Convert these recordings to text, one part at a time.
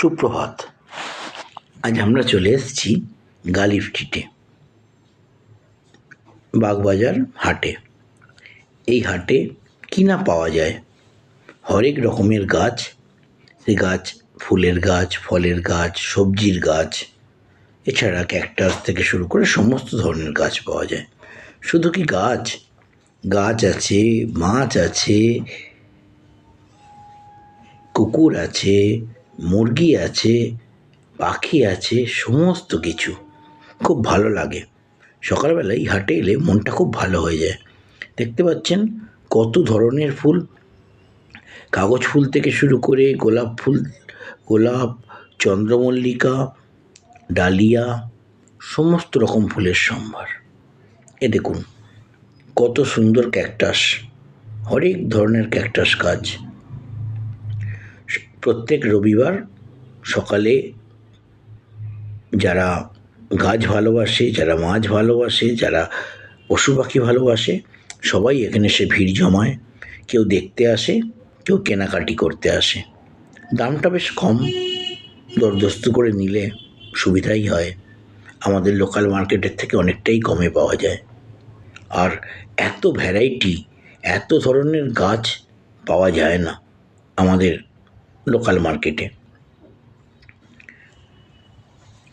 সুপ্রভাত। আজ আমরা চলে এসেছি গালিফ স্ট্রিটে, বাগবাজার হাটে। এই হাটে কি না পাওয়া যায়, হরেক রকমের গাছ। সে গাছ ফুলের গাছ, ফলের গাছ, সবজির গাছ, এছাড়া ক্যাকটাস থেকে শুরু করে সমস্ত ধরনের গাছ পাওয়া যায়। শুধু কি গাছ, গাছ আছে, মাছ আছে, কুকুর আছে, মুরগি আছে, পাখি আছে, সমস্ত কিছু। খুব ভালো লাগে। সকালবেলা এই হাটে এলে মনটা খুব ভালো হয়ে যায়। দেখতে পাচ্ছেন কত ধরনের ফুল, কাগজ ফুল থেকে শুরু করে গোলাপ ফুল, গোলাপ, চন্দ্রমল্লিকা, ডালিয়া, সমস্ত রকম ফুলের সম্ভার। এ দেখুন কত সুন্দর ক্যাকটাস, হরেক ধরনের ক্যাকটাস গাছ। প্রত্যেক রবিবার সকালে যারা গাছ ভালোবাসে, যারা মাছ ভালোবাসে, যারা পশু পাখি ভালোবাসে, সবাই এখানে এসে ভিড় জমায়। কেউ দেখতে আসে, কেউ কেনাকাটি করতে আসে। দামটা বেশ কম, দরদস্ত করে নিলে সুবিধাই হয়। আমাদের লোকাল মার্কেটের থেকে অনেকটাই কমে পাওয়া যায়। আর এত ভ্যারাইটি, এত ধরনের গাছ পাওয়া যায় না আমাদের লোকাল মার্কেটে।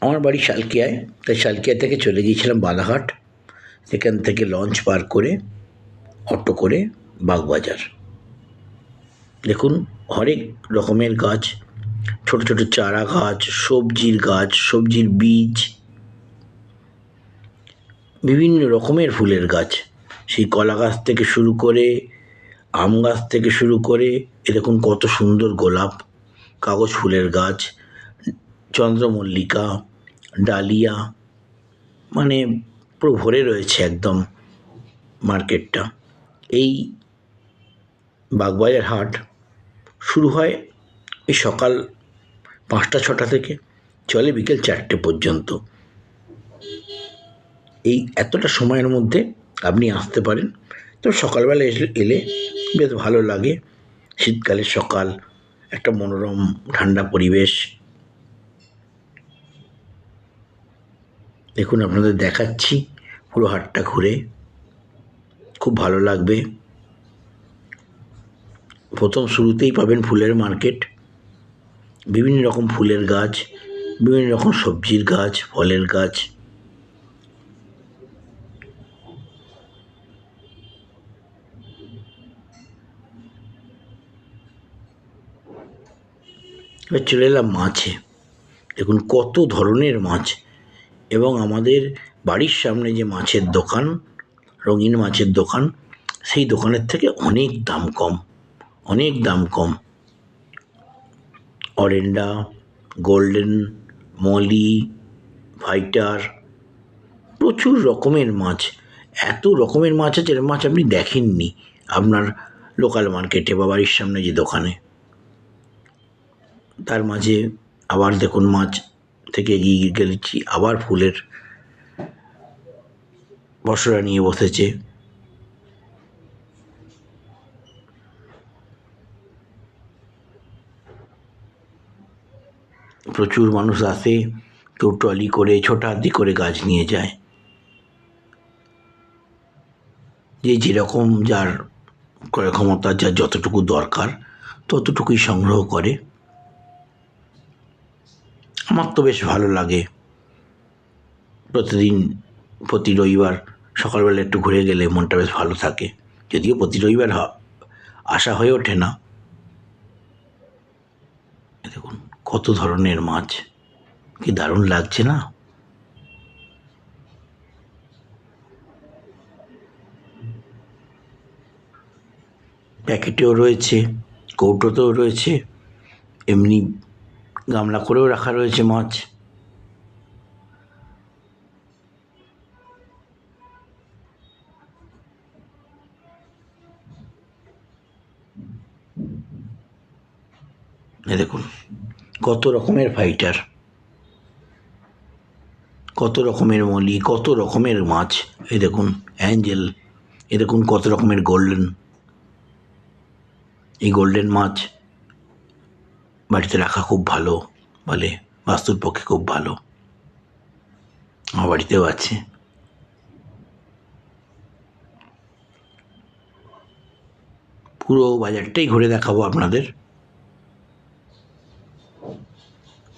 আমার বাড়ি শালকিয়ায়, তাই শালকিয়া থেকে চলে গিয়েছিলাম বালাঘাট। সেখান থেকে লঞ্চ পার করে অটো করে বাগবাজার। দেখুন হরেক রকমের গাছ, ছোট ছোট চারা গাছ, সবজির গাছ, সবজির বীজ, বিভিন্ন রকমের ফুলের গাছ। সেই কলা গাছ থেকে শুরু করে, আম গাছ থেকে শুরু করে, এ দেখুন কত সুন্দর গোলাপ, কাগজ ফুলের গাছ, চন্দ্রমল্লিকা, ডালিয়া, মানে পুরো ভরে রয়েছে একদম মার্কেটটা। এই বাগবাজার হাট শুরু হয় এই সকাল 5টা-6টা থেকে, চলে বিকেল 4টে পর্যন্ত। এই এতটা সময়ের মধ্যে আপনি আসতে পারেন। তো সকালবেলা এলে বেশ ভালো লাগে। শীতকালের সকাল, একটা মনোরম ঠান্ডা পরিবেশ। দেখুন আপনাদের দেখাচ্ছি পুরো হাটটা ঘুরে, খুব ভালো লাগবে। প্রথম শুরুতেই পাবেন ফুলের মার্কেট, বিভিন্ন রকম ফুলের গাছ, বিভিন্ন রকম সবজির গাছ, ফলের গাছ। এবার চলে এলাম মাছে। দেখুন কত ধরনের মাছ, এবং আমাদের বাড়ির সামনে যে মাছের দোকান, রঙিন মাছের দোকান, সেই দোকানের থেকে অনেক দাম কম, অনেক দাম কম। অরেন্ডা, গোল্ডেন, মলি, ফাইটার, প্রচুর রকমের মাছ। এত রকমের মাছ আছে, এর মাছ আপনি দেখেননি আপনার লোকাল মার্কেটে বা বাড়ির সামনে যে দোকানে। তার মাঝে আবার দেখুন মাছ থেকে এগিয়ে গেছি, আবার ফুলের পসরা নিয়ে বসেছে। প্রচুর মানুষ আসে, কেউ ট্রলি করে, ছোটাহাতি করে গাছ নিয়ে যায়। যে যেরকম যার ক্রয় ক্ষমতা, যার যতটুকু দরকার ততটুকুই সংগ্রহ করে। আমার তো বেশ ভালো লাগে প্রতিদিন, প্রতি রবিবার সকালবেলা একটু ঘুরে গেলে মনটা বেশ ভালো থাকে। যদিও প্রতি রবিবার আসা হয়ে ওঠে না। দেখুন কত ধরনের মাছ, কি দারুণ লাগছে না? প্যাকেটেও রয়েছে, কৌটোতেও রয়েছে, এমনি গামলা করেও রাখা রয়েছে মাছ। দেখুন কত রকমের ফাইটার, কত রকমের মলি, কত রকমের মাছ। এই দেখুন অ্যাঞ্জেল, এ দেখুন কত রকমের গোল্ডেন। এই গোল্ডেন মাছ বাড়িতে রাখা খুব ভালো, বলে বাস্তুর পক্ষে খুব ভালো। আমার বাড়িতেও আছে। পুরো বাজারটাই ঘুরে দেখাবো আপনাদের।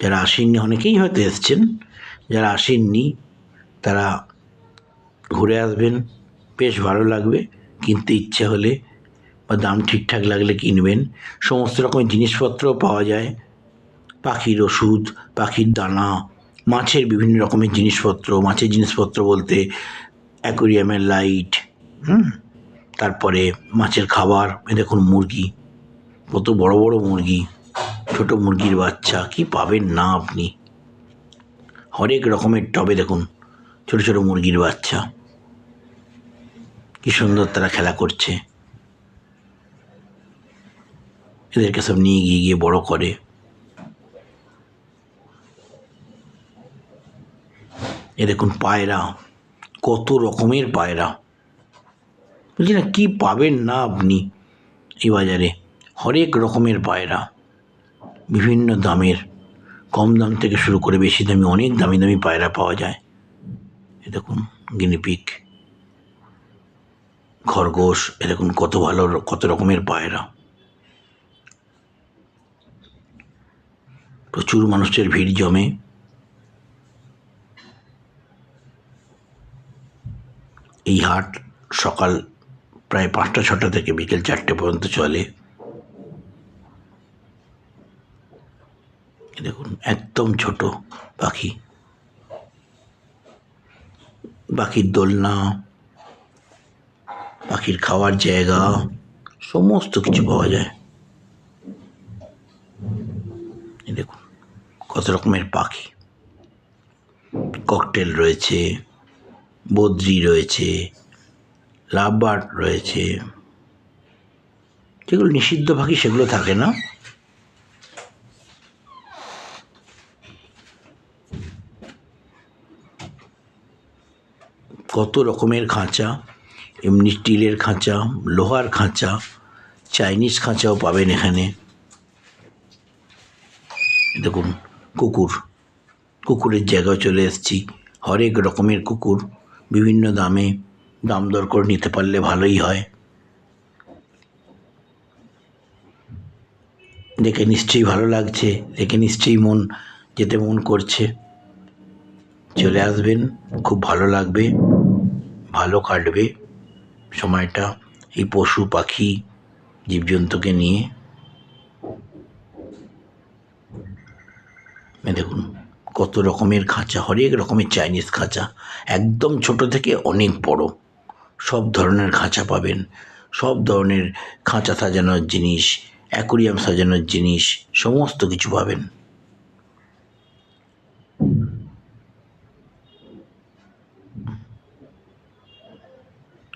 যারা আসেননি, অনেকেই হয়তো এসছেন, যারা আসেননি তারা ঘুরে আসবেন, বেশ ভালো লাগবে। কিনতে ইচ্ছে হলে বা দাম ঠিকঠাক লাগলে কিনবেন। সমস্ত রকমের জিনিসপত্রও পাওয়া যায়, পাখির ওষুধ, পাখির দানা, মাছের বিভিন্ন রকমের জিনিসপত্র। মাছের জিনিসপত্র বলতে অ্যাকোরিয়ামের লাইট, তারপরে মাছের খাবার। দেখুন মুরগি, কত বড় বড় মুরগি, ছোট মুরগির বাচ্চা, কি পাবেন না আপনি। হরেক রকমের টবে দেখুন ছোট ছোট মুরগির বাচ্চা, কি সুন্দর তারা খেলা করছে। এদেরকে সব নিয়ে গিয়ে গিয়ে বড় করে। এ দেখুন পায়রা, কত রকমের পায়রা। বলছি না, কি পাবেন না আপনি এই বাজারে। হরেক রকমের পায়রা, বিভিন্ন দামের, কম দাম থেকে শুরু করে বেশি দামি, অনেক দামি দামি পায়রা পাওয়া যায়। এ দেখুন গিনিপিগ, খরগোশ, এ দেখুন কত ভালো, কত রকমের পায়রা। প্রচুর মানুষের ভিড় জমে। এই হাট সকাল প্রায় 5টা-6টা থেকে বিকেল 4টে পর্যন্ত চলে। দেখুন একদম ছোট পাখি, পাখির দোলনা, পাখির খাওয়ার জায়গা, সমস্ত কিছু পাওয়া যায়। দেখুন কত রকমের পাখি, ককটেল রয়েছে, বদ্রি রয়েছে, লাভবার্ড রয়েছে। যেগুলো নিষিদ্ধ পাখি সেগুলো থাকে না। কত রকমের খাঁচা, এমনি স্টিলের খাঁচা, লোহার খাঁচা, চাইনিজ খাঁচাও পাবেন এখানে। দেখুন কুকুর, কুকুরের জায়গায় চলে এসেছি। হরেক রকমের কুকুর, বিভিন্ন দামে, দাম দর করে নিতে পারলে ভালোই হয়। দেখে নিশ্চয়ই ভালো লাগছে, দেখে নিশ্চয়ই যেতে মন করছে। চলে আসবেন, খুব ভালো লাগবে, ভালো কাটবে সময়টা এই পশু পাখি জীবজন্তুকে নিয়ে। দেখুন কত রকমের খাঁচা, হরেক রকমের চাইনিজ খাঁচা, একদম ছোট থেকে অনেক বড়, সব ধরনের খাঁচা পাবেন। সব ধরনের খাঁচা সাজানোর জিনিস, অ্যাকোরিয়াম সাজানোর জিনিস, সমস্ত কিছু পাবেন।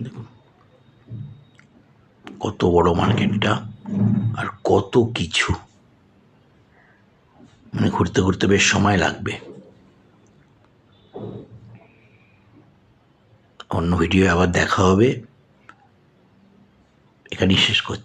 দেখুন কত বড় মার্কেটটা, আর কত কিছু, মানে ঘুরতে ঘুরতে বেশ সময় লাগবে। অন্য ভিডিও আবার দেখা হবে, এখানেই শেষ করছি।